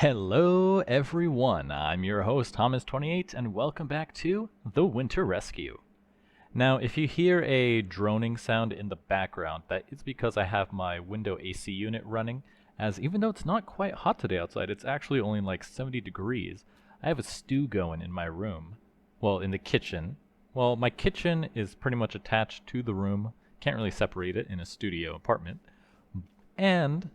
Hello everyone, I'm your host Thomas28 and welcome back to The Winter Rescue. Now if you hear a droning sound in the background, that is because I have my window AC unit running, as even though it's not quite hot today outside, it's actually only like 70 degrees. I have a stew going in my room. Well, in the kitchen. Well, my kitchen is pretty much attached to the room, can't really separate it in a studio apartment. And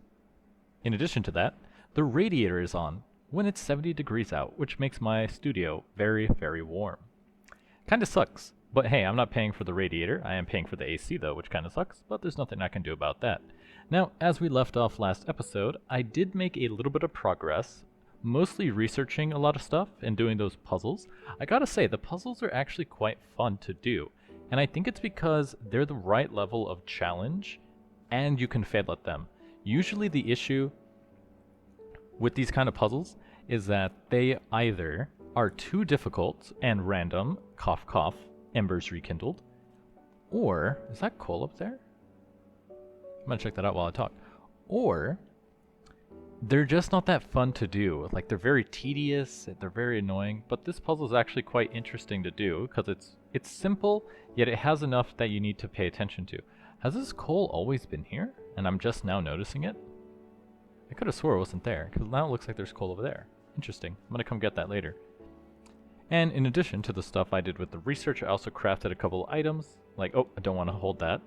in addition to that, the radiator is on when it's 70 degrees out, which makes my studio very, very warm. Kinda sucks, but hey, I'm not paying for the radiator. I am paying for the AC though, which kinda sucks, but there's nothing I can do about that. Now, as we left off last episode, I did make a little bit of progress, mostly researching a lot of stuff and doing those puzzles. I gotta say, the puzzles are actually quite fun to do, and I think it's because they're the right level of challenge, and you can fail at them. Usually the issue with these kind of puzzles is that they either are too difficult and random, cough cough, embers rekindled, or, is that coal up there? I'm gonna check that out while I talk. Or, they're just not that fun to do. Like, they're very tedious, they're very annoying, but this puzzle is actually quite interesting to do, because it's simple, yet it has enough that you need to pay attention to. Has this coal always been here, and I'm just now noticing it? I could have swore it wasn't there, because now it looks like there's coal over there. Interesting. I'm going to come get that later. And in addition to the stuff I did with the research, I also crafted a couple items. Like, oh, I don't want to hold that.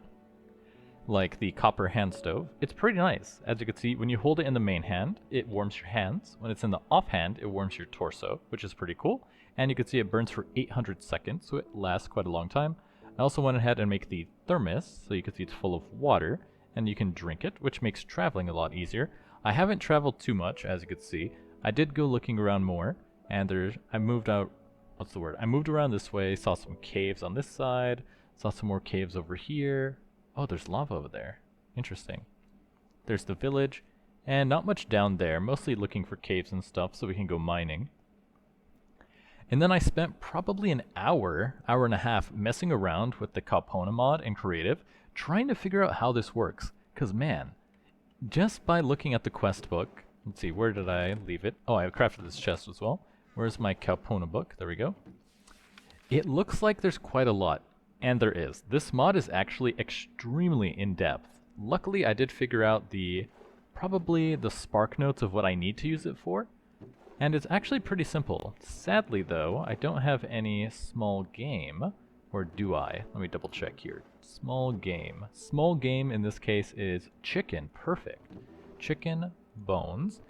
Like the copper hand stove. It's pretty nice. As you can see, when you hold it in the main hand, it warms your hands. When it's in the off hand, it warms your torso, which is pretty cool. And you can see it burns for 800 seconds, so it lasts quite a long time. I also went ahead and make the thermos, so you can see it's full of water, and you can drink it, which makes traveling a lot easier. I haven't traveled too much, as you can see. I did go looking around more, and I moved out, what's the word? I moved around this way, saw some caves on this side, saw some more caves over here. Oh, there's lava over there. Interesting. There's the village, and not much down there, mostly looking for caves and stuff so we can go mining. And then I spent probably an hour and a half messing around with the Kalpona mod in creative, trying to figure out how this works. Cause man, just by looking at the quest book, let's see, where did I leave it? Oh, I crafted this chest as well. Where's my Kalpona book? There we go. It looks like there's quite a lot, and there is. This mod is actually extremely in-depth. Luckily, I did figure out probably the spark notes of what I need to use it for, and it's actually pretty simple. Sadly though, I don't have any small game, or do I? Let me double check here. Small game. Small game in this case is chicken. Perfect. Chicken bones.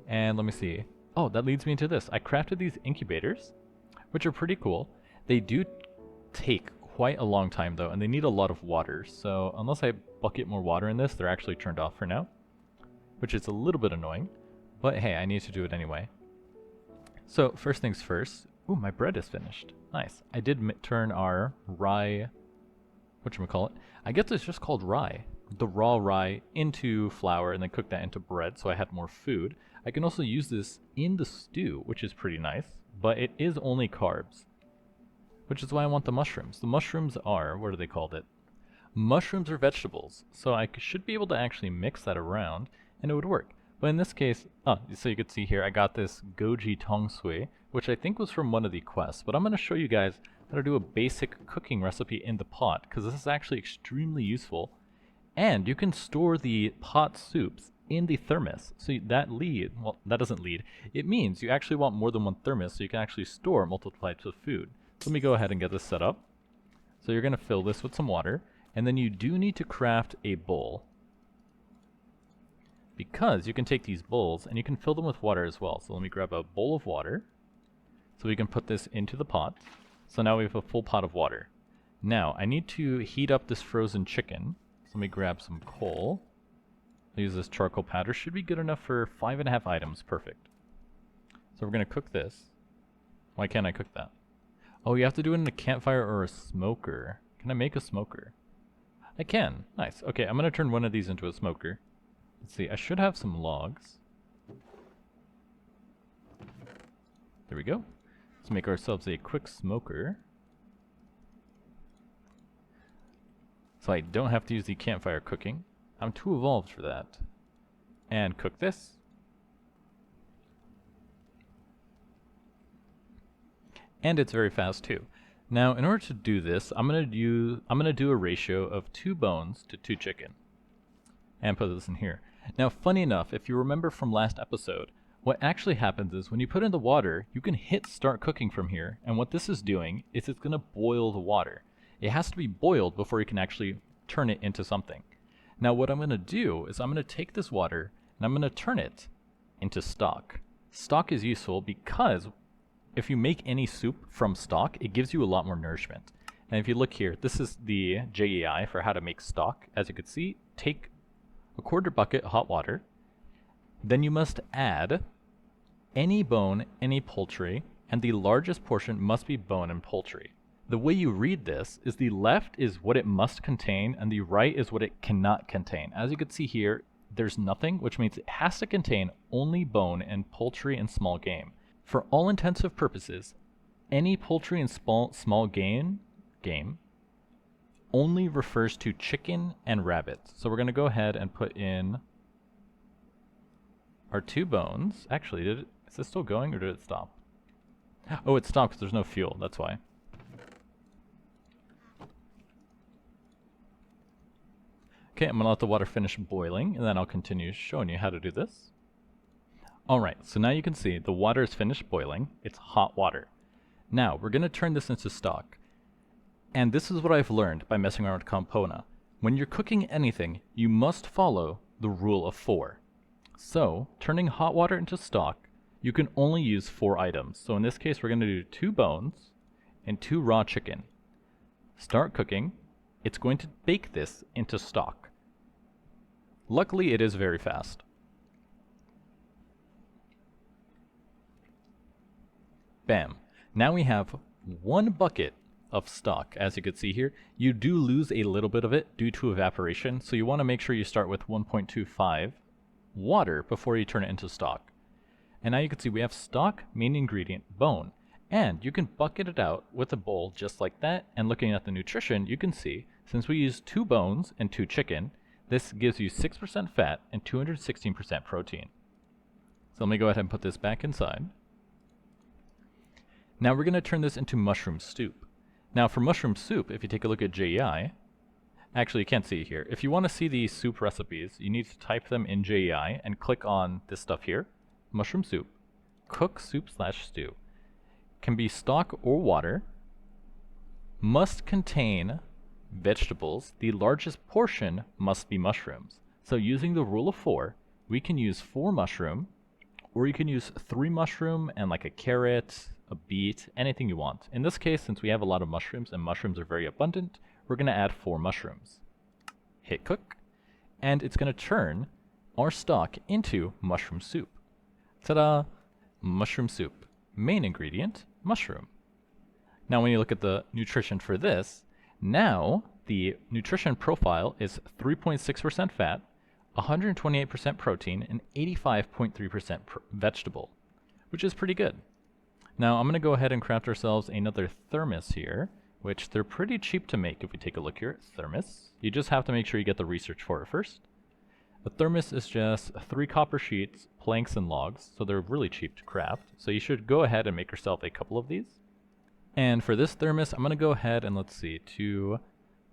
And let me see. Oh, that leads me into this. I crafted these incubators, which are pretty cool. They do take quite a long time though, and they need a lot of water. So unless I bucket more water in this, they're actually turned off for now, which is a little bit annoying. But hey, I need to do it anyway. So first things first. Ooh, my bread is finished. Nice. I did turn our rye, whatchamacallit, I guess it's just called rye, the raw rye into flour and then cook that into bread so I had more food. I can also use this in the stew, which is pretty nice, but it is only carbs, which is why I want the mushrooms. The mushrooms are, what are they called it? Mushrooms are vegetables, so I should be able to actually mix that around and it would work. But in this case, so you can see here, I got this goji tong sui, which I think was from one of the quests, but I'm going to show you guys how to do a basic cooking recipe in the pot, because this is actually extremely useful. And you can store the pot soups in the thermos, so that doesn't lead. It means you actually want more than one thermos, so you can actually store multiple types of food. So let me go ahead and get this set up. So you're going to fill this with some water, and then you do need to craft a bowl, because you can take these bowls and you can fill them with water as well. So let me grab a bowl of water so we can put this into the pot. So now we have a full pot of water. Now I need to heat up this frozen chicken. So let me grab some coal. I'll use this charcoal powder. Should be good enough for 5.5 items. Perfect. So we're going to cook this. Why can't I cook that? Oh, you have to do it in a campfire or a smoker. Can I make a smoker? I can. Nice. Okay, I'm going to turn one of these into a smoker. Let's see, I should have some logs. There we go. Let's make ourselves a quick smoker. So I don't have to use the campfire cooking. I'm too evolved for that. And cook this. and it's very fast too. Now, in order to do this, I'm gonna do a ratio of 2 bones to 2 chicken, and put this in here. Now, funny enough, if you remember from last episode, what actually happens is when you put in the water, you can hit start cooking from here, and what this is doing is it's gonna boil the water. It has to be boiled before you can actually turn it into something. Now, what I'm gonna do is I'm gonna take this water and I'm gonna turn it into stock. Stock is useful because if you make any soup from stock, it gives you a lot more nourishment. And if you look here, this is the JEI for how to make stock. As you can see, take a 1/4 bucket hot water, then you must add any bone, any poultry, and the largest portion must be bone and poultry. The way you read this is the left is what it must contain and the right is what it cannot contain. As you can see here, there's nothing, which means it has to contain only bone and poultry and small game. For all intensive purposes, any poultry and small game only refers to chicken and rabbits. So we're going to go ahead and put in our 2 bones. Actually, is this still going or did it stop? Oh, it stopped because there's no fuel, that's why. Okay, I'm going to let the water finish boiling, and then I'll continue showing you how to do this. Alright, so now you can see the water is finished boiling. It's hot water. Now, we're going to turn this into stock. And this is what I've learned by messing around with Compona. When you're cooking anything, you must follow the rule of 4. So, turning hot water into stock, you can only use 4 items. So in this case, we're going to do 2 bones and 2 raw chicken. Start cooking. It's going to bake this into stock. Luckily, it is very fast. Bam. Now we have 1 bucket of stock. As you can see here, you do lose a little bit of it due to evaporation, so you want to make sure you start with 1.25 water before you turn it into stock. And now you can see we have stock, main ingredient, bone. And you can bucket it out with a bowl just like that, and looking at the nutrition, you can see, since we use 2 bones and 2 chicken, this gives you 6% fat and 216% protein. So let me go ahead and put this back inside. Now we're going to turn this into mushroom soup. Now for mushroom soup, if you take a look at JEI, actually you can't see it here. If you want to see the soup recipes, you need to type them in JEI and click on this stuff here. Mushroom soup. Cook soup/stew. Can be stock or water. Must contain vegetables. The largest portion must be mushrooms. So using the rule of 4, we can use 4 mushroom, or you can use 3 mushroom and like a carrot, a beet, anything you want. In this case, since we have a lot of mushrooms and mushrooms are very abundant, we're going to add 4 mushrooms. Hit cook, and it's going to turn our stock into mushroom soup. Ta-da! Mushroom soup. Main ingredient, mushroom. Now when you look at the nutrition for this, now the nutrition profile is 3.6% fat, 128% protein, and 85.3% vegetable, which is pretty good. Now I'm going to go ahead and craft ourselves another thermos here, which they're pretty cheap to make if we take a look here. Thermos. You just have to make sure you get the research for it first. A thermos is just 3 copper sheets, planks, and logs, so they're really cheap to craft. So you should go ahead and make yourself a couple of these. And for this thermos, I'm going to go ahead and let's see, to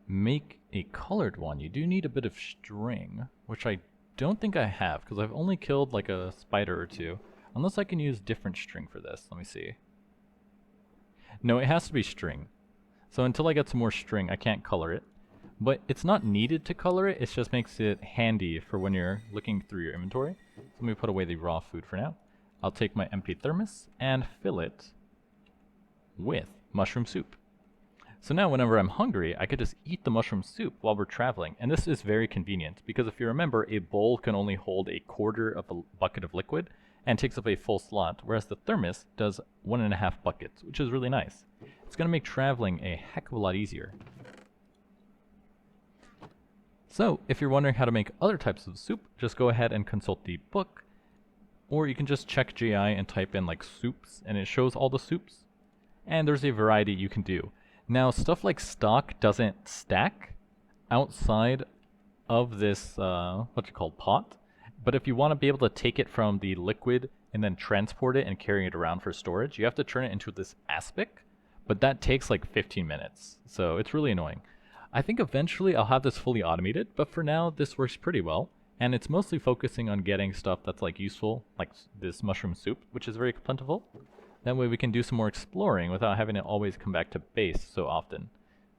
make a colored one, you do need a bit of string, which I don't think I have, because I've only killed like a spider or 2. Unless I can use different string for this. Let me see. No, it has to be string. So until I get some more string, I can't color it. But it's not needed to color it, it just makes it handy for when you're looking through your inventory. So let me put away the raw food for now. I'll take my empty thermos and fill it with mushroom soup. So now whenever I'm hungry, I could just eat the mushroom soup while we're traveling. And this is very convenient, because if you remember, a bowl can only hold 1/4 of a bucket of liquid, and takes up a full slot, whereas the thermos does 1.5 buckets, which is really nice. It's going to make traveling a heck of a lot easier. So, if you're wondering how to make other types of soup, just go ahead and consult the book, or you can just check JI and type in like soups, and it shows all the soups, and there's a variety you can do. Now, stuff like stock doesn't stack outside of this, pot, but if you want to be able to take it from the liquid and then transport it and carry it around for storage, you have to turn it into this aspic, but that takes like 15 minutes, so it's really annoying. I think eventually I'll have this fully automated, but for now this works pretty well, and it's mostly focusing on getting stuff that's like useful, like this mushroom soup, which is very plentiful. That way we can do some more exploring without having to always come back to base so often.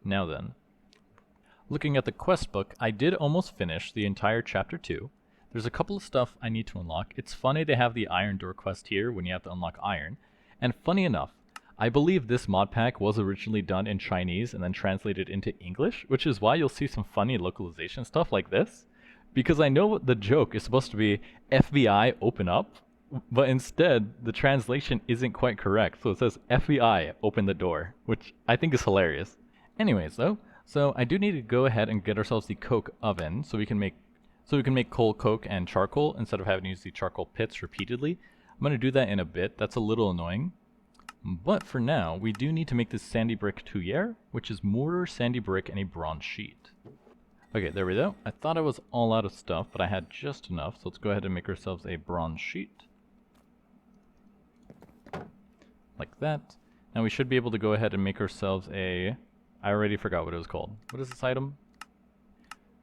Now then, looking at the quest book, I did almost finish the entire chapter 2. There's a couple of stuff I need to unlock. It's funny to have the iron door quest here when you have to unlock iron. And funny enough, I believe this mod pack was originally done in Chinese and then translated into English, which is why you'll see some funny localization stuff like this. Because I know the joke is supposed to be FBI open up, but instead the translation isn't quite correct. So it says FBI open the door, which I think is hilarious. Anyways though, so I do need to go ahead and get ourselves the coke oven so we can make coal coke and charcoal instead of having to use the charcoal pits repeatedly. I'm going to do that in a bit. That's a little annoying. But for now, we do need to make this sandy brick tuyere, which is mortar, sandy brick, and a bronze sheet. Okay, there we go. I thought I was all out of stuff, but I had just enough, so let's go ahead and make ourselves a bronze sheet. Like that. Now we should be able to go ahead and make ourselves a... I already forgot what it was called. What is this item?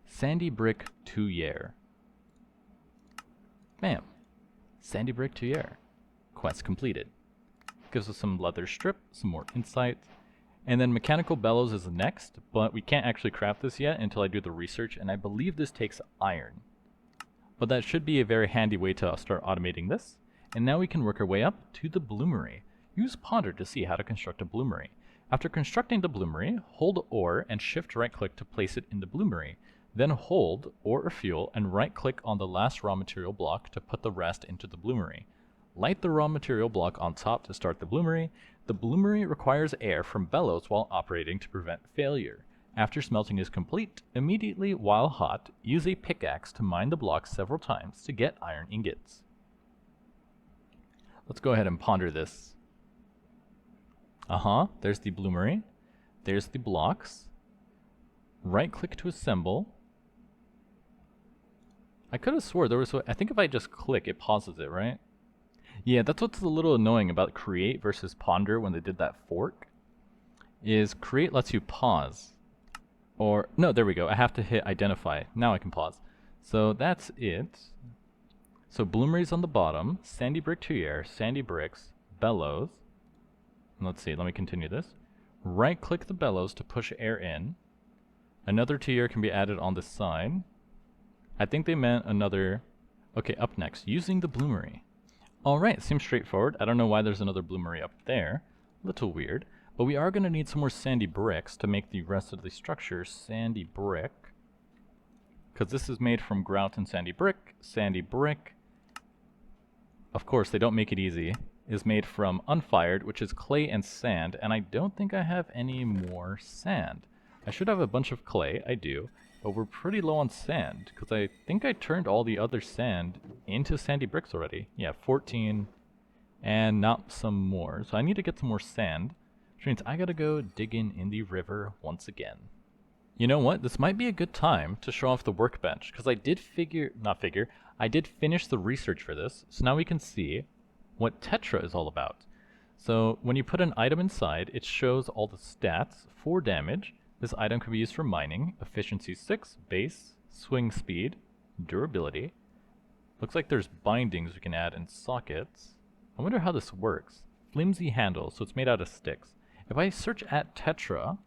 Sandy brick tuyere. Bam. Sandy brick tuyere. Quest completed. Gives us some leather strip, some more insight, and then mechanical bellows is next, but we can't actually craft this yet until I do the research, and I believe this takes iron. But that should be a very handy way to start automating this. And now we can work our way up to the bloomery. Use Ponder to see how to construct a bloomery. After constructing the bloomery, hold ore and shift right click to place it in the bloomery. Then hold ore or fuel and right click on the last raw material block to put the rest into the bloomery. Light the raw material block on top to start the bloomery. The bloomery requires air from bellows while operating to prevent failure. After smelting is complete, immediately while hot, use a pickaxe to mine the block several times to get iron ingots. Let's go ahead and ponder this. There's the bloomery. There's the blocks. Right click to assemble. I could have swore there was, I think if I just click, it pauses it, right? Yeah, that's what's a little annoying about create versus ponder when they did that fork, is create lets you pause. Or, no, there we go. I have to hit identify. Now I can pause. So that's it. So bloomery's on the bottom, sandy brick tuyere, sandy bricks, bellows. And let's see, let me continue this. Right click the bellows to push air in. Another tuyere can be added on the side. I think they meant another... Okay, up next, using the bloomery. Alright, seems straightforward. I don't know why there's another bloomery up there. Little weird. But we are going to need some more sandy bricks to make the rest of the structure sandy brick. Because this is made from grout and sandy brick. Sandy brick, of course they don't make it easy, is made from unfired, which is clay and sand. And I don't think I have any more sand. I should have a bunch of clay, I do. But we're pretty low on sand, because I think I turned all the other sand into sandy bricks already. Yeah, 14, and not some more. So I need to get some more sand, which means I gotta go digging in the river once again. You know what? This might be a good time to show off the workbench, because I did I did finish the research for this, so now we can see what Tetra is all about. So when you put an item inside, it shows all the stats for damage. This item can be used for mining, efficiency 6, base, swing speed, durability. Looks like there's bindings we can add in sockets. I wonder how this works. Flimsy handle, so it's made out of sticks. If I search at Tetra,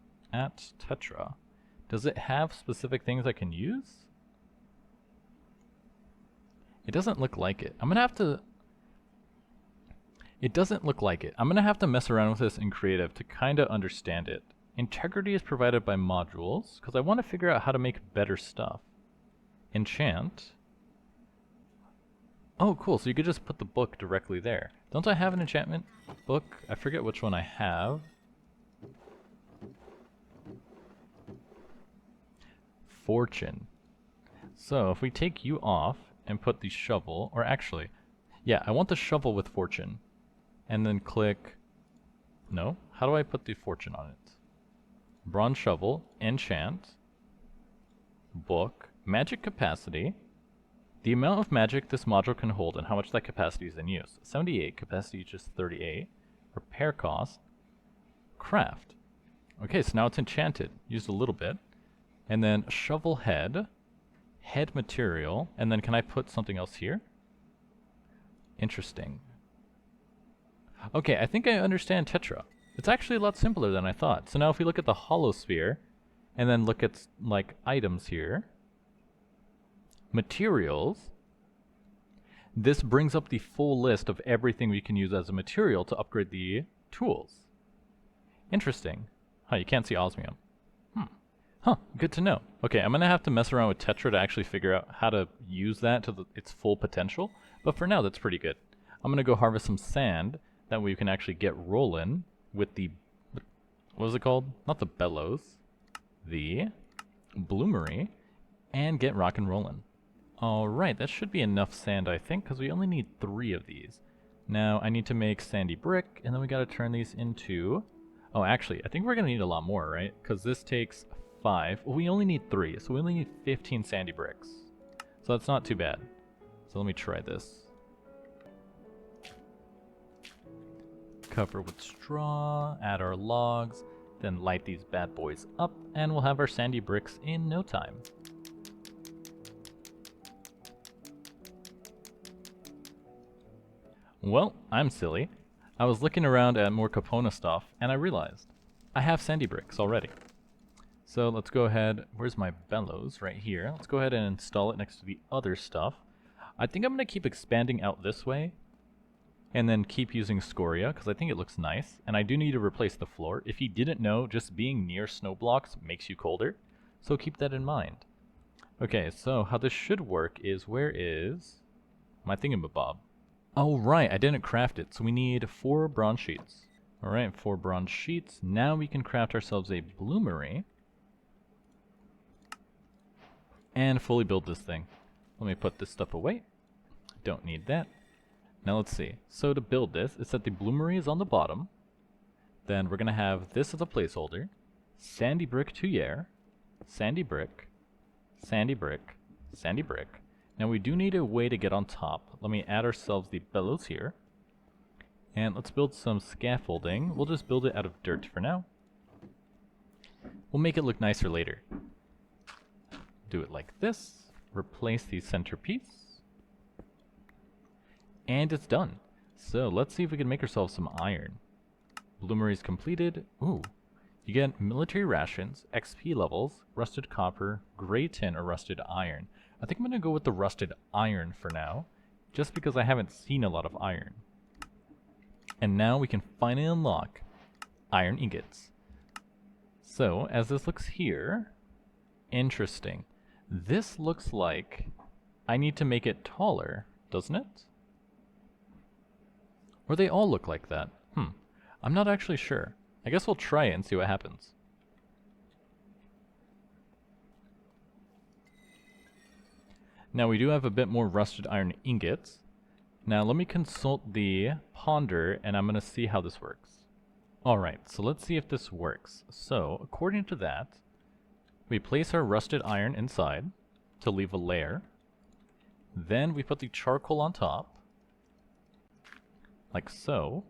does it have specific things I can use? It doesn't look like it. It doesn't look like it. I'm gonna have to mess around with this in creative to kinda understand it. Integrity is provided by modules, because I want to figure out how to make better stuff. Enchant. Oh, cool, so you could just put the book directly there. Don't I have an enchantment book? I forget which one I have. Fortune. So, if we take you off and put the shovel, or actually, yeah, I want the shovel with fortune. And then click... No? How do I put the fortune on it? Bronze shovel, enchant, book, magic capacity, The amount of magic this module can hold and how much that capacity is in use. 78, capacity just 38. Repair cost. Craft. Okay, so now it's enchanted. Used a little bit. And then shovel head. Head material. And then can I put something else here? Interesting. Okay, I think I understand Tetra. It's actually a lot simpler than I thought. So now if we look at the hollow sphere, and then look at like items here, materials, this brings up the full list of everything we can use as a material to upgrade the tools. Interesting. Huh, you can't see osmium. Huh, good to know. Okay, I'm gonna have to mess around with Tetra to actually figure out how to use that to its full potential, but for now that's pretty good. I'm gonna go harvest some sand, that way we can actually get rolling with the, what is it called? Not the bellows, the bloomery, and get rock and rollin'. Alright, that should be enough sand I think, because we only need 3 of these. Now I need to make sandy brick, and then we gotta turn these into, oh actually, I think we're gonna need a lot more, right? Because this takes 5, well, we only need 3, so we only need 15 sandy bricks. So that's not too bad. So let me try this. Cover with straw, add our logs, then light these bad boys up, and we'll have our sandy bricks in no time. Well, I'm silly. I was looking around at more Capona stuff, and I realized I have sandy bricks already. So let's go ahead, where's my bellows? Right here. Let's go ahead and install it next to the other stuff. I think I'm going to keep expanding out this way, and then keep using scoria, because I think it looks nice. And I do need to replace the floor. If you didn't know, just being near snow blocks makes you colder, so keep that in mind. Okay, so how this should work is, where is my thingamabob? Oh right, I didn't craft it, so we need 4 bronze sheets. Alright, 4 bronze sheets. Now we can craft ourselves a bloomery, and fully build this thing. Let me put this stuff away. Don't need that. Now let's see. So to build this, it's that the bloomery is on the bottom. Then we're going to have this as a placeholder. Sandy brick tuyere. Sandy brick. Sandy brick. Sandy brick. Now we do need a way to get on top. Let me add ourselves the bellows here. And let's build some scaffolding. We'll just build it out of dirt for now. We'll make it look nicer later. Do it like this. Replace the centerpiece. And it's done. So let's see if we can make ourselves some iron. Bloomery is completed. Ooh. You get military rations, XP levels, rusted copper, gray tin, or rusted iron. I think I'm going to go with the rusted iron for now, just because I haven't seen a lot of iron. And now we can finally unlock iron ingots. So, as this looks here, interesting. This looks like I need to make it taller, doesn't it? Or they all look like that. I'm not actually sure. I guess we'll try it and see what happens. Now we do have a bit more rusted iron ingots. Now let me consult the ponder and I'm going to see how this works. Alright, so let's see if this works. So, according to that, we place our rusted iron inside to leave a layer. Then we put the charcoal on top, like so.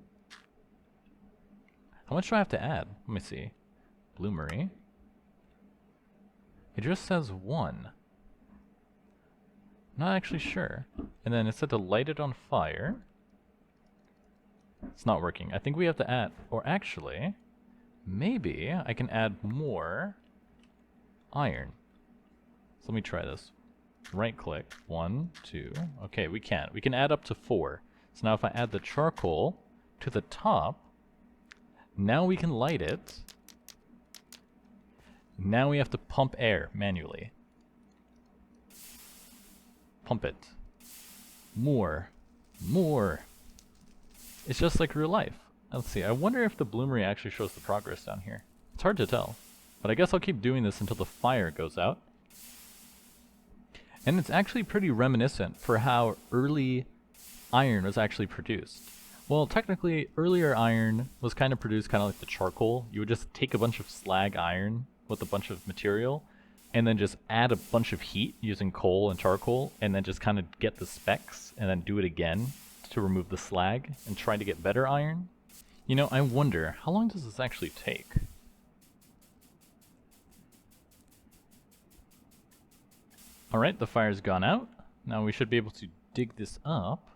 How much do I have to add? Let me see. Bloomery. It just says 1. Not actually sure. And then it said to light it on fire. It's not working. I think we have to add, or actually, maybe I can add more iron. So let me try this. Right click. 1, 2. Okay, we can. We can add up to 4. So now if I add the charcoal to the top, now we can light it. Now we have to pump air manually. Pump it. More. More. It's just like real life. Let's see, I wonder if the bloomery actually shows the progress down here. It's hard to tell. But I guess I'll keep doing this until the fire goes out. And it's actually pretty reminiscent for how early iron was actually produced. Well, technically, earlier iron was kind of produced kind of like the charcoal. You would just take a bunch of slag iron with a bunch of material, and then just add a bunch of heat using coal and charcoal, and then just kind of get the specks, and then do it again to remove the slag, and try to get better iron. You know, I wonder, how long does this actually take? Alright, the fire's gone out. Now we should be able to dig this up.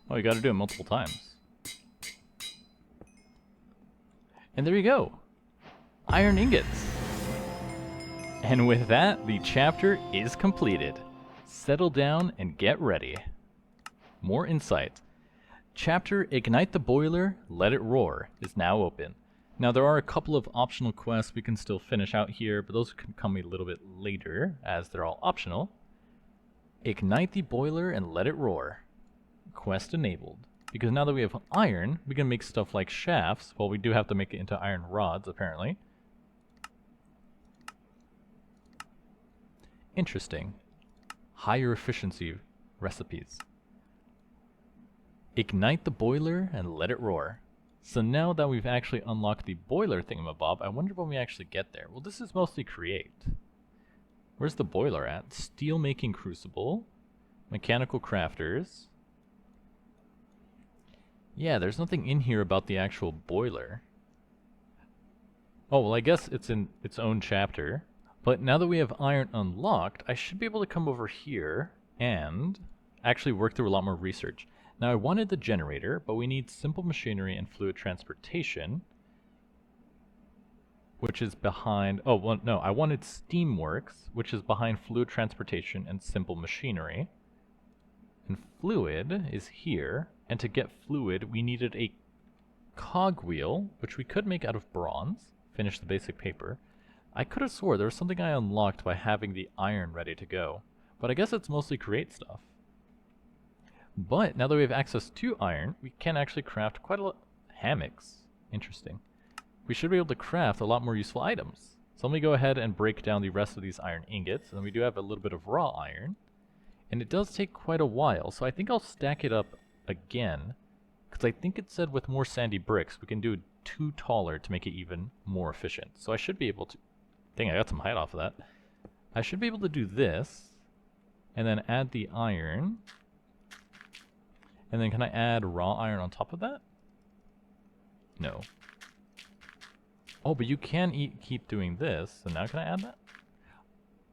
Oh, you gotta do it multiple times. And there you go. Iron ingots. And with that, the chapter is completed. Settle down and get ready. More insight. Chapter Ignite the Boiler, Let It Roar is now open. Now there are a couple of optional quests we can still finish out here, but those can come a little bit later as they're all optional. Ignite the boiler and let it roar. Quest enabled. Because now that we have iron, we can make stuff like shafts. Well, we do have to make it into iron rods, apparently. Interesting. Higher efficiency recipes. Ignite the boiler and let it roar. So now that we've actually unlocked the boiler thingamabob, I wonder when we actually get there. Well, this is mostly create. Where's the boiler at? Steel making crucible. Mechanical crafters. Yeah, there's nothing in here about the actual boiler. Oh, well, I guess it's in its own chapter. But now that we have iron unlocked, I should be able to come over here and actually work through a lot more research. Now, I wanted the generator, but we need simple machinery and fluid transportation, which is behind... Oh, well, no, I wanted steamworks, which is behind fluid transportation and simple machinery. And fluid is here, and to get fluid, we needed a cogwheel, which we could make out of bronze, finish the basic paper. I could have swore there was something I unlocked by having the iron ready to go, but I guess it's mostly create stuff. But now that we have access to iron, we can actually craft quite a lot. Hammocks. Interesting. We should be able to craft a lot more useful items. So let me go ahead and break down the rest of these iron ingots, and we do have a little bit of raw iron. And it does take quite a while, so I think I'll stack it up again, because I think it said with more sandy bricks we can do 2 taller to make it even more efficient. So I should be able to... Dang, I got some height off of that. I should be able to do this, and then add the iron. And then can I add raw iron on top of that? No. Oh, but you can keep doing this, so now can I add that?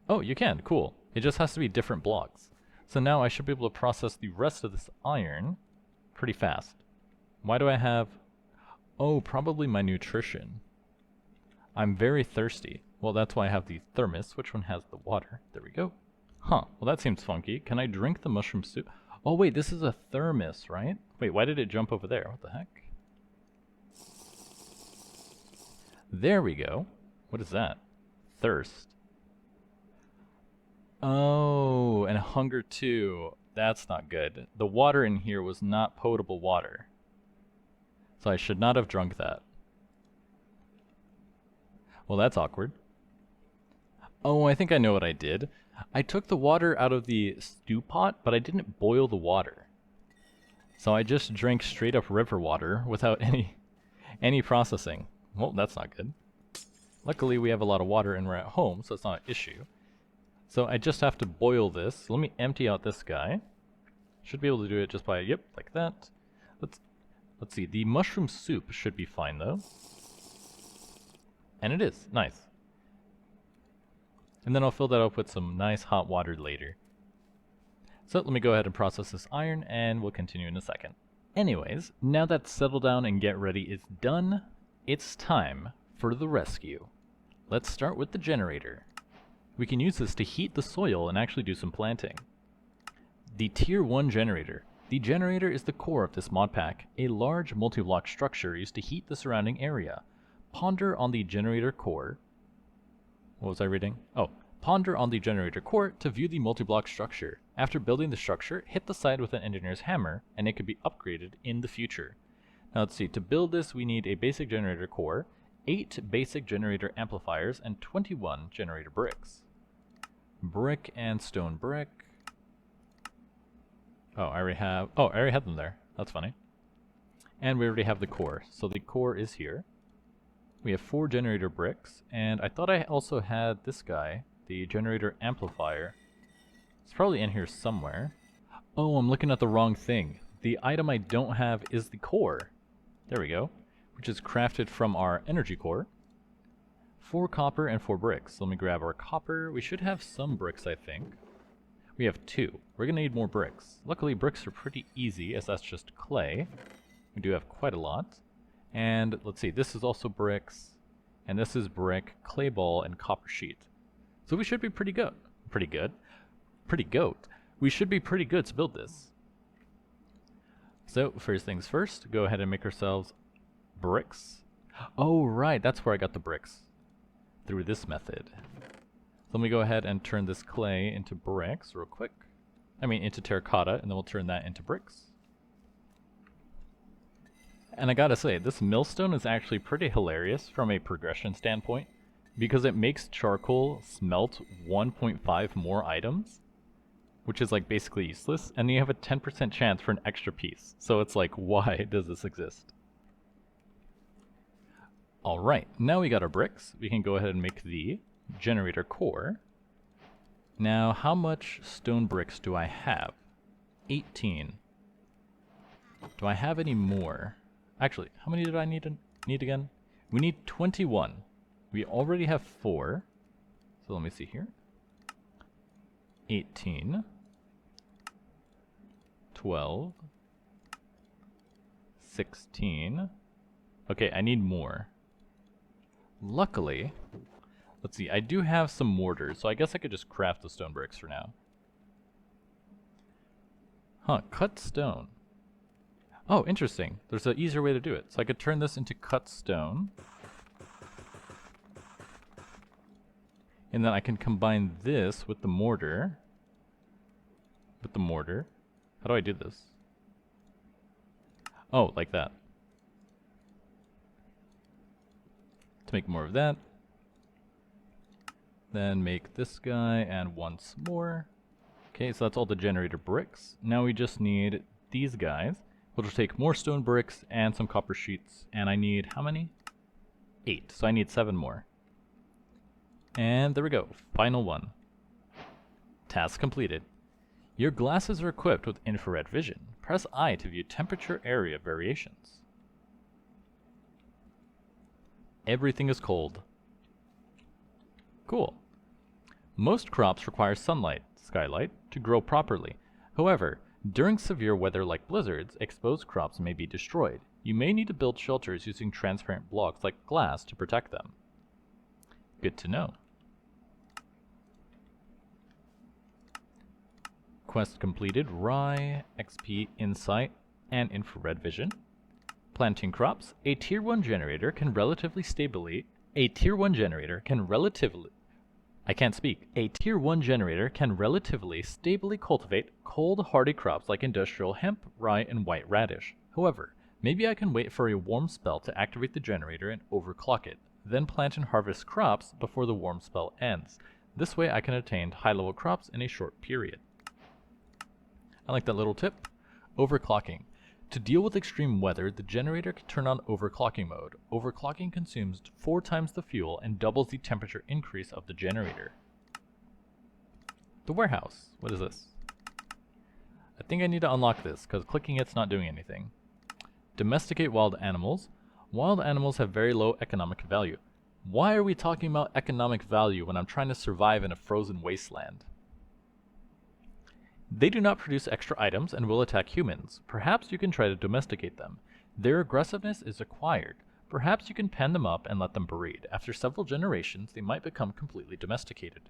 Oh, you can, cool. It just has to be different blocks. So now I should be able to process the rest of this iron pretty fast. Why do I have... Oh, probably my nutrition. I'm very thirsty. Well, that's why I have the thermos. Which one has the water? There we go. Huh, well that seems funky. Can I drink the mushroom soup? Oh wait, this is a thermos, right? Wait, why did it jump over there? What the heck? There we go. What is that? Thirst. Oh, and hunger too. That's not good. The water in here was not potable water. So I should not have drunk that. Well, that's awkward. Oh, I think I know what I did. I took the water out of the stew pot, but I didn't boil the water. So I just drank straight up river water without any processing. Well, that's not good. Luckily, we have a lot of water and we're at home, so it's not an issue. So I just have to boil this. So let me empty out this guy. Should be able to do it just by, yep, like that. Let's see. The mushroom soup should be fine, though. And it is. Nice. And then I'll fill that up with some nice hot water later. So let me go ahead and process this iron, and we'll continue in a second. Anyways, now that settle down and get ready is done, it's time for the rescue. Let's start with the generator. We can use this to heat the soil and actually do some planting. The Tier 1 generator. The generator is the core of this mod pack, a large multi-block structure used to heat the surrounding area. Ponder on the generator core. What was I reading? Oh, ponder on the generator core to view the multi-block structure. After building the structure, hit the side with an engineer's hammer, and it could be upgraded in the future. Now let's see, to build this we need a basic generator core, 8 basic generator amplifiers, and 21 generator bricks. Brick and stone brick. Oh, I already had them there. That's funny. And we already have the core, so the core is here. We have 4 generator bricks, and I thought I also had this guy, the generator amplifier. It's probably in here somewhere. Oh, I'm looking at the wrong thing. The item I don't have is the core. There we go. Which is crafted from our energy core. 4 copper and 4 bricks. So let me grab our copper. We should have some bricks, I think. We have 2. We're going to need more bricks. Luckily, bricks are pretty easy, as that's just clay. We do have quite a lot. And let's see, this is also bricks. And this is brick, clay ball, and copper sheet. So we should be pretty good. Pretty good? Pretty goat. We should be pretty good to build this. So, first things first, go ahead and make ourselves bricks. Oh, right, that's where I got the bricks. Through this method. So let me go ahead and turn this clay into bricks real quick. I mean, into terracotta, and then we'll turn that into bricks. And I gotta say, this millstone is actually pretty hilarious from a progression standpoint, because it makes charcoal smelt 1.5 more items, which is like basically useless, and then you have a 10% chance for an extra piece. So it's like, why does this exist? Alright, now we got our bricks. We can go ahead and make the generator core. Now, how much stone bricks do I have? 18. Do I have any more? Actually, how many did I need again? We need 21. We already have 4. So let me see here. 18. 12. 16. Okay, I need more. Luckily, let's see, I do have some mortars, so I guess I could just craft the stone bricks for now. Huh, cut stone. Oh, interesting. There's an easier way to do it. So I could turn this into cut stone. And then I can combine this with the mortar. How do I do this? Oh, like that. To make more of that. Then make this guy and once more. Okay, so that's all the generator bricks. Now we just need these guys. We'll just take more stone bricks and some copper sheets. And I need how many? 8. So I need 7 more. And there we go. Final one. Task completed. Your glasses are equipped with infrared vision. Press I to view temperature area variations. Everything is cold. Cool. Most crops require sunlight, skylight, to grow properly. However, during severe weather like blizzards, exposed crops may be destroyed. You may need to build shelters using transparent blocks like glass to protect them. Good to know. Quest completed, rye, XP, insight, and infrared vision. Planting crops. A tier 1 generator can relatively stably A tier 1 generator can relatively stably cultivate cold, hardy crops like industrial hemp, rye, and white radish. However, maybe I can wait for a warm spell to activate the generator and overclock it, then plant and harvest crops before the warm spell ends. This way I can attain high-level crops in a short period. I like that little tip. Overclocking. To deal with extreme weather, the generator can turn on overclocking mode. Overclocking consumes 4 times the fuel and doubles the temperature increase of the generator. The warehouse. What is this? I think I need to unlock this, because clicking it's not doing anything. Domesticate wild animals. Wild animals have very low economic value. Why are we talking about economic value when I'm trying to survive in a frozen wasteland? They do not produce extra items and will attack humans. Perhaps you can try to domesticate them. Their aggressiveness is acquired. Perhaps you can pen them up and let them breed. After several generations, they might become completely domesticated.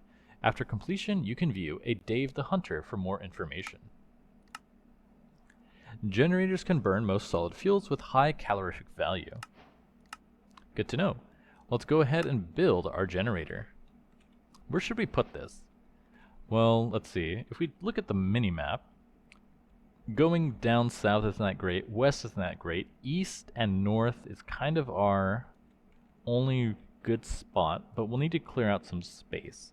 After completion, you can view a Dave the Hunter for more information. Generators can burn most solid fuels with high calorific value. Good to know. Let's go ahead and build our generator. Where should we put this? Well, let's see. If we look at the mini-map, going down south isn't that great, west isn't that great, east and north is kind of our only good spot, but we'll need to clear out some space.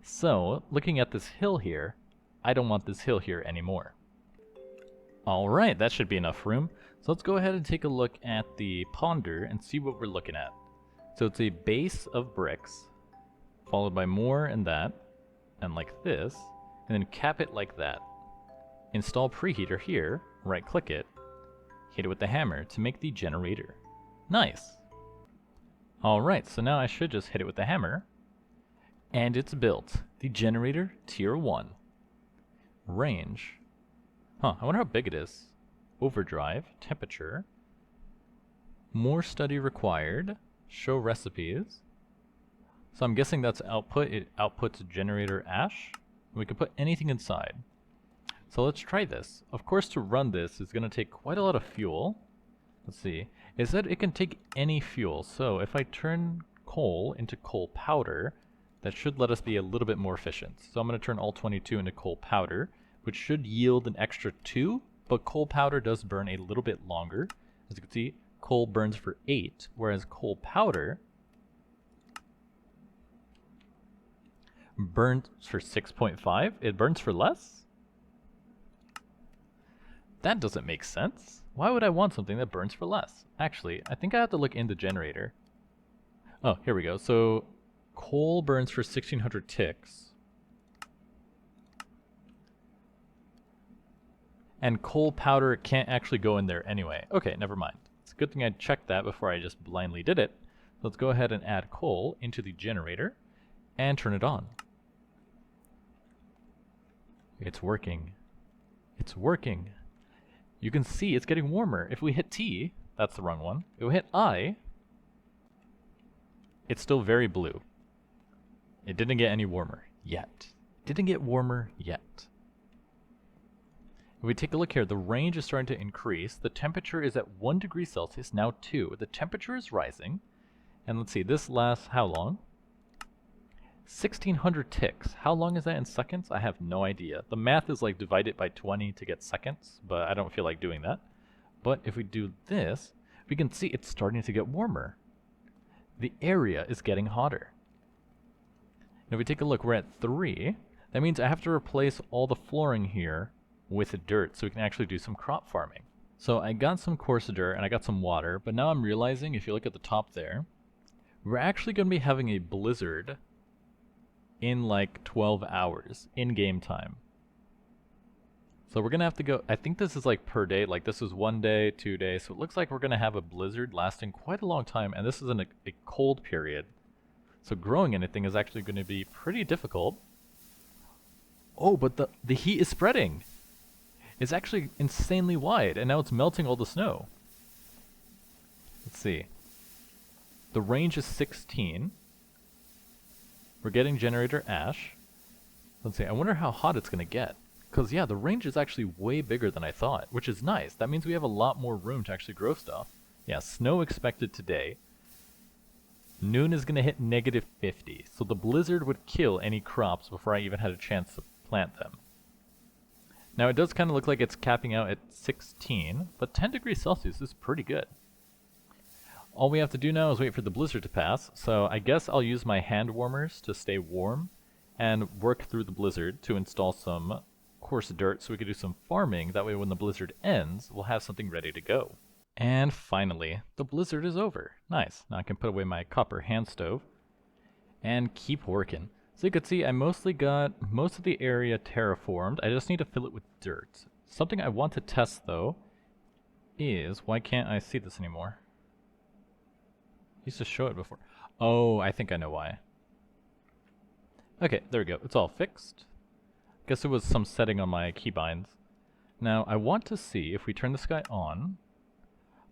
So, looking at this hill here, I don't want this hill here anymore. Alright, that should be enough room. So let's go ahead and take a look at the ponder and see what we're looking at. So it's a base of bricks, followed by more and that, and like this, and then cap it like that. Install preheater here, right click it, hit it with the hammer to make the generator. Nice! Alright, so now I should just hit it with the hammer, and it's built. The generator tier 1. Range. Huh, I wonder how big it is. Overdrive, temperature. More study required. Show recipes. So I'm guessing that's output. It outputs generator ash. We can put anything inside. So let's try this. Of course, to run this is going to take quite a lot of fuel. Let's see. It said it can take any fuel. So if I turn coal into coal powder, that should let us be a little bit more efficient. So I'm going to turn all 22 into coal powder, which should yield an extra 2, but coal powder does burn a little bit longer. As you can see, coal burns for 8, whereas coal powder burns for 6.5. It burns for less? That doesn't make sense. Why would I want something that burns for less? Actually, I think I have to look in the generator. Oh, here we go. So coal burns for 1600 ticks. And coal powder can't actually go in there anyway. Okay, never mind. It's a good thing I checked that before I just blindly did it. Let's go ahead and add coal into the generator and turn it on. It's working. It's working. You can see it's getting warmer. If we hit T, that's the wrong one. If we hit I, it's still very blue. It didn't get any warmer yet. Didn't get warmer yet. If we take a look here, the range is starting to increase. The temperature is at 1 degree Celsius, now 2. The temperature is rising. And let's see, this lasts how long? 1600 ticks. How long is that in seconds? I have no idea. The math is like divide it by 20 to get seconds, but I don't feel like doing that. But if we do this, we can see it's starting to get warmer. The area is getting hotter. And if we take a look, we're at 3. That means I have to replace all the flooring here with dirt so we can actually do some crop farming. So I got some coarse dirt and I got some water, but now I'm realizing if you look at the top there, we're actually going to be having a blizzard in like 12 hours in game time. So we're going to have to go, I think this is like per day, like this is 1 day, 2 days, so it looks like we're going to have a blizzard lasting quite a long time, and this is in a cold period. So growing anything is actually going to be pretty difficult. Oh, but the heat is spreading. It's actually insanely wide, and now it's melting all the snow. Let's see. The range is 16. We're getting generator ash. Let's see, I wonder how hot it's going to get. Because, yeah, the range is actually way bigger than I thought, which is nice. That means we have a lot more room to actually grow stuff. Yeah, snow expected today. Noon is going to hit negative 50, so the blizzard would kill any crops before I even had a chance to plant them. Now it does kind of look like it's capping out at 16, but 10 degrees Celsius is pretty good. All we have to do now is wait for the blizzard to pass, so I guess I'll use my hand warmers to stay warm and work through the blizzard to install some coarse dirt so we can do some farming. That way when the blizzard ends, we'll have something ready to go. And finally, the blizzard is over. Nice. Now I can put away my copper hand stove and keep working. So you can see I mostly got most of the area terraformed. I just need to fill it with dirt. Something I want to test though is, why can't I see this anymore? I used to show it before. Oh, I think I know why. Okay, there we go. It's all fixed. Guess it was some setting on my keybinds. Now I want to see if we turn this guy on.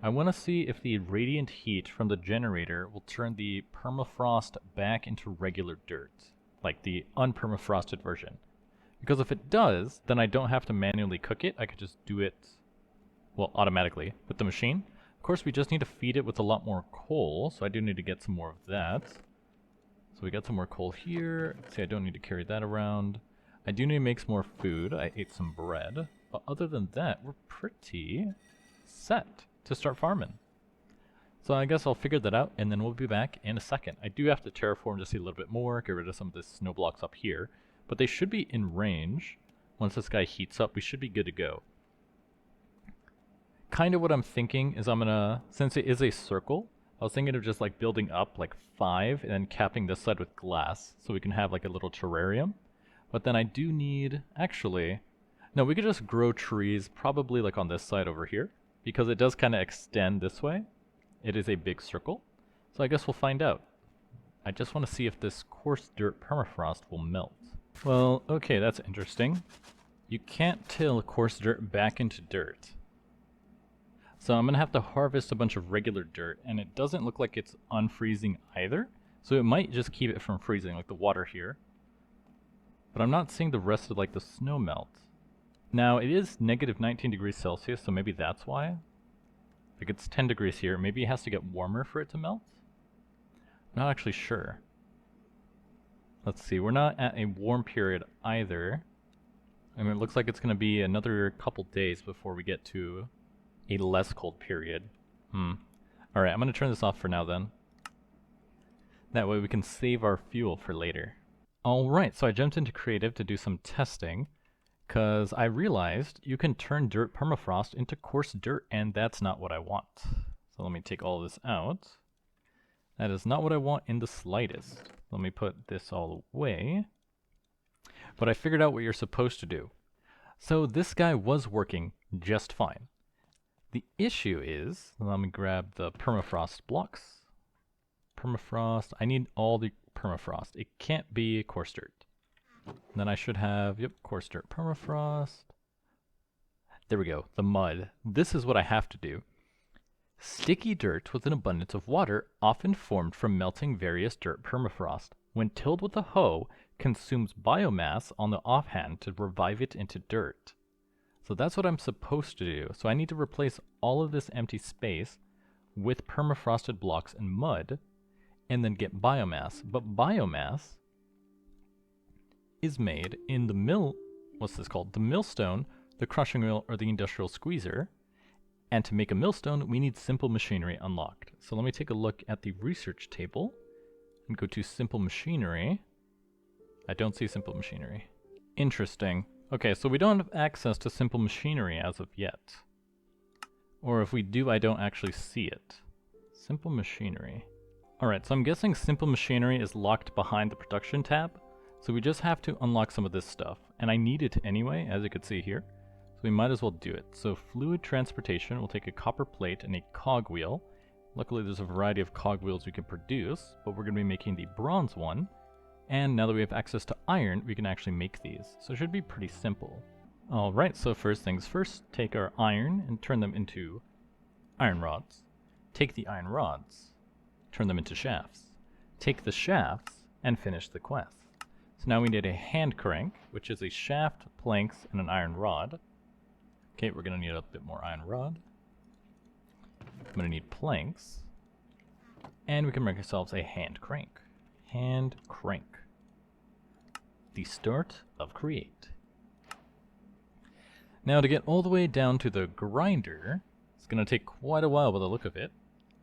I want to see if the radiant heat from the generator will turn the permafrost back into regular dirt, like the unpermafrosted version. Because if it does, then I don't have to manually cook it. I could just do it, well, automatically with the machine. Of course, we just need to feed it with a lot more coal, so I do need to get some more of that. So we got some more coal here. See, I don't need to carry that around. I do need to make some more food. I ate some bread. But other than that, we're pretty set to start farming. So I guess I'll figure that out, and then we'll be back in a second. I do have to terraform just a little bit more, get rid of some of the snow blocks up here, but they should be in range. Once this guy heats up, we should be good to go. Kind of what I'm thinking is I'm gonna, since it is a circle, I was thinking of just like building up like 5 and then capping this side with glass so we can have like a little terrarium. But then I do need, actually, no, we could just grow trees probably like on this side over here because it does kind of extend this way. It is a big circle. So I guess we'll find out. I just want to see if this coarse dirt permafrost will melt. Well, okay, that's interesting. You can't till coarse dirt back into dirt. So I'm going to have to harvest a bunch of regular dirt, and it doesn't look like it's unfreezing either. So it might just keep it from freezing, like the water here. But I'm not seeing the rest of like the snow melt. Now it is negative 19 degrees Celsius, so maybe that's why. Like it's 10 degrees here, maybe it has to get warmer for it to melt? Not actually sure. Let's see, we're not at a warm period either. I mean, it looks like it's going to be another couple days before we get to a less cold period. Alright, I'm going to turn this off for now then. That way we can save our fuel for later. Alright, so I jumped into creative to do some testing, because I realized you can turn dirt permafrost into coarse dirt, and that's not what I want. So let me take all this out. That is not what I want in the slightest. Let me put this all away. But I figured out what you're supposed to do. So this guy was working just fine. The issue is, let me grab the permafrost blocks. Permafrost, I need all the permafrost. It can't be coarse dirt. And then I should have, yep, coarse dirt permafrost. There we go, the mud. This is what I have to do. Sticky dirt with an abundance of water, often formed from melting various dirt permafrost, when tilled with a hoe, consumes biomass on the offhand to revive it into dirt. So that's what I'm supposed to do. So I need to replace all of this empty space with permafrosted blocks and mud, and then get biomass. But biomass is made in the mill, what's this called? The millstone, the crushing wheel, or the industrial squeezer. And to make a millstone, we need simple machinery unlocked. So let me take a look at the research table and go to simple machinery. I don't see simple machinery. Interesting. Okay, so we don't have access to simple machinery as of yet. Or if we do, I don't actually see it. Simple machinery. Alright, so I'm guessing simple machinery is locked behind the production tab. So we just have to unlock some of this stuff. And I need it anyway, as you can see here. So we might as well do it. So fluid transportation, we'll take a copper plate and a cogwheel. Luckily there's a variety of cogwheels we can produce, but we're going to be making the bronze one. And now that we have access to iron, we can actually make these. So it should be pretty simple. Alright, so first things first, take our iron and turn them into iron rods. Take the iron rods, turn them into shafts. Take the shafts and finish the quest. So now we need a hand crank, which is a shaft, planks, and an iron rod. Okay, we're going to need a bit more iron rod. I'm going to need planks. And we can make ourselves a hand crank. Hand crank. The start of create. Now to get all the way down to the grinder, it's going to take quite a while by the look of it.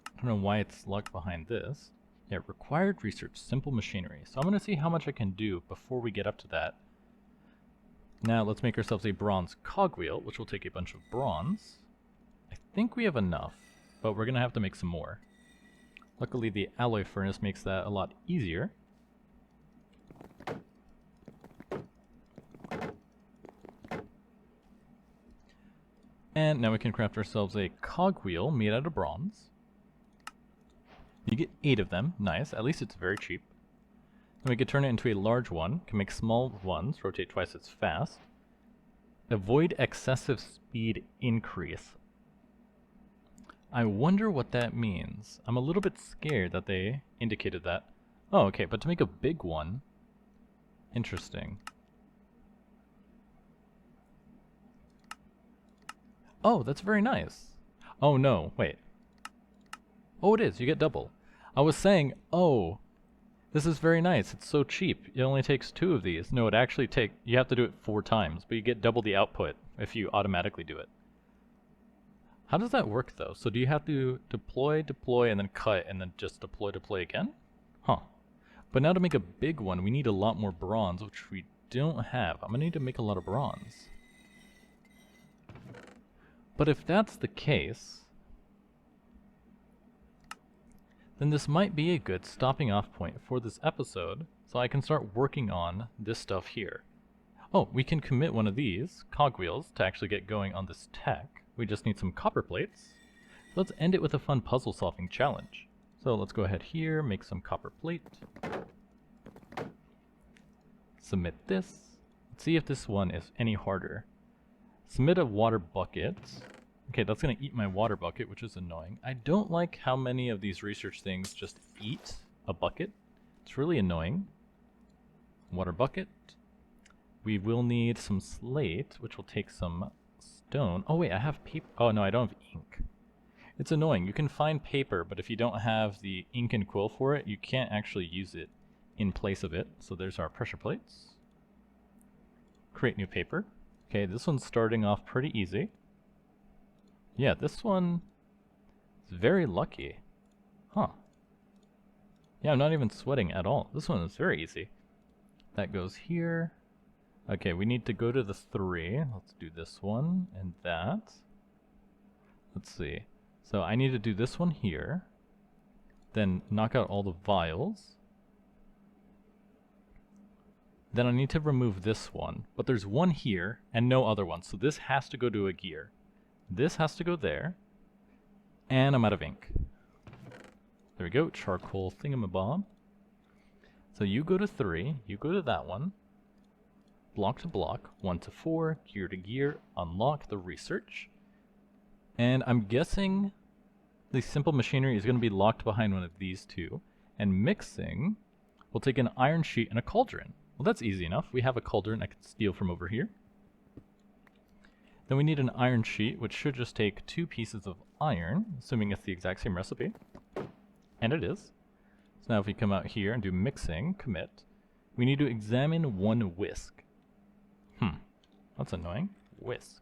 I don't know why it's locked behind this. Yeah, required research, simple machinery. So I'm going to see how much I can do before we get up to that. Now let's make ourselves a bronze cogwheel, which will take a bunch of bronze. I think we have enough, but we're going to have to make some more. Luckily the alloy furnace makes that a lot easier. And now we can craft ourselves a cogwheel made out of bronze. You get 8 of them, nice, at least it's very cheap. Then we can turn it into a large one, can make small ones, rotate twice as fast. Avoid excessive speed increase. I wonder what that means. I'm a little bit scared that they indicated that. Oh, okay, but to make a big one, interesting. Oh, that's very nice. Oh no, wait. Oh, it is, you get double. I was saying, oh, this is very nice, it's so cheap. It only takes 2 of these. No, it actually you have to do it 4 times, but you get double the output if you automatically do it. How does that work though? So do you have to deploy, and then cut, and then just deploy again? Huh. But now to make a big one, we need a lot more bronze, which we don't have. I'm gonna need to make a lot of bronze. But if that's the case, then this might be a good stopping off point for this episode, so I can start working on this stuff here. Oh, we can commit one of these cogwheels to actually get going on this tech. We just need some copper plates. Let's end it with a fun puzzle solving challenge. So let's go ahead here, make some copper plate. Submit this. Let's see if this one is any harder. Submit a water bucket. Okay, that's gonna eat my water bucket, which is annoying. I don't like how many of these research things just eat a bucket. It's really annoying. Water bucket. We will need some slate, which will take some stone. Oh wait, I have paper. Oh no, I don't have ink. It's annoying. You can find paper, but if you don't have the ink and quill for it, you can't actually use it in place of it. So there's our pressure plates. Create new paper. Okay, this one's starting off pretty easy. Yeah, this one is very lucky. Huh. Yeah, I'm not even sweating at all. This one is very easy. That goes here. Okay, we need to go to the 3. Let's do this one and that. Let's see. So I need to do this one here. Then knock out all the vials. Then I need to remove this one. But there's one here and no other one. So this has to go to a gear. This has to go there. And I'm out of ink. There we go. Charcoal thingamabob. So you go to 3. You go to that one. Block to block, 1 to 4, gear to gear, unlock the research. And I'm guessing the simple machinery is going to be locked behind one of these two. And mixing, we'll take an iron sheet and a cauldron. Well, that's easy enough. We have a cauldron I can steal from over here. Then we need an iron sheet, which should just take 2 pieces of iron, assuming it's the exact same recipe. And it is. So now if we come out here and do mixing, commit, we need to examine 1 whisk. That's annoying. Whisk.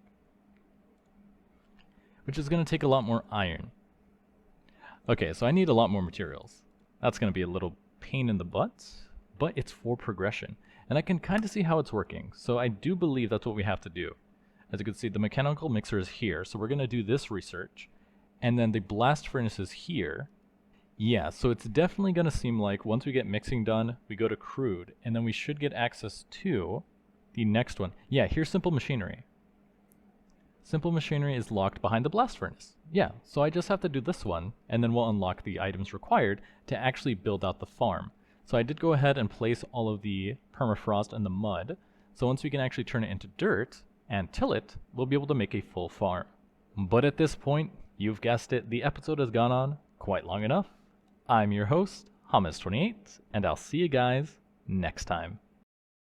Which is going to take a lot more iron. Okay, so I need a lot more materials. That's going to be a little pain in the butt, but it's for progression. And I can kind of see how it's working. So I do believe that's what we have to do. As you can see, the mechanical mixer is here, so we're going to do this research. And then the blast furnace is here. Yeah, so it's definitely going to seem like once we get mixing done, we go to crude, and then we should get access to the next one. Yeah, here's simple machinery. Simple machinery is locked behind the blast furnace. Yeah, so I just have to do this one, and then we'll unlock the items required to actually build out the farm. So I did go ahead and place all of the permafrost and the mud, so once we can actually turn it into dirt and till it, we'll be able to make a full farm. But at this point, you've guessed it, the episode has gone on quite long enough. I'm your host, Hamas28, and I'll see you guys next time.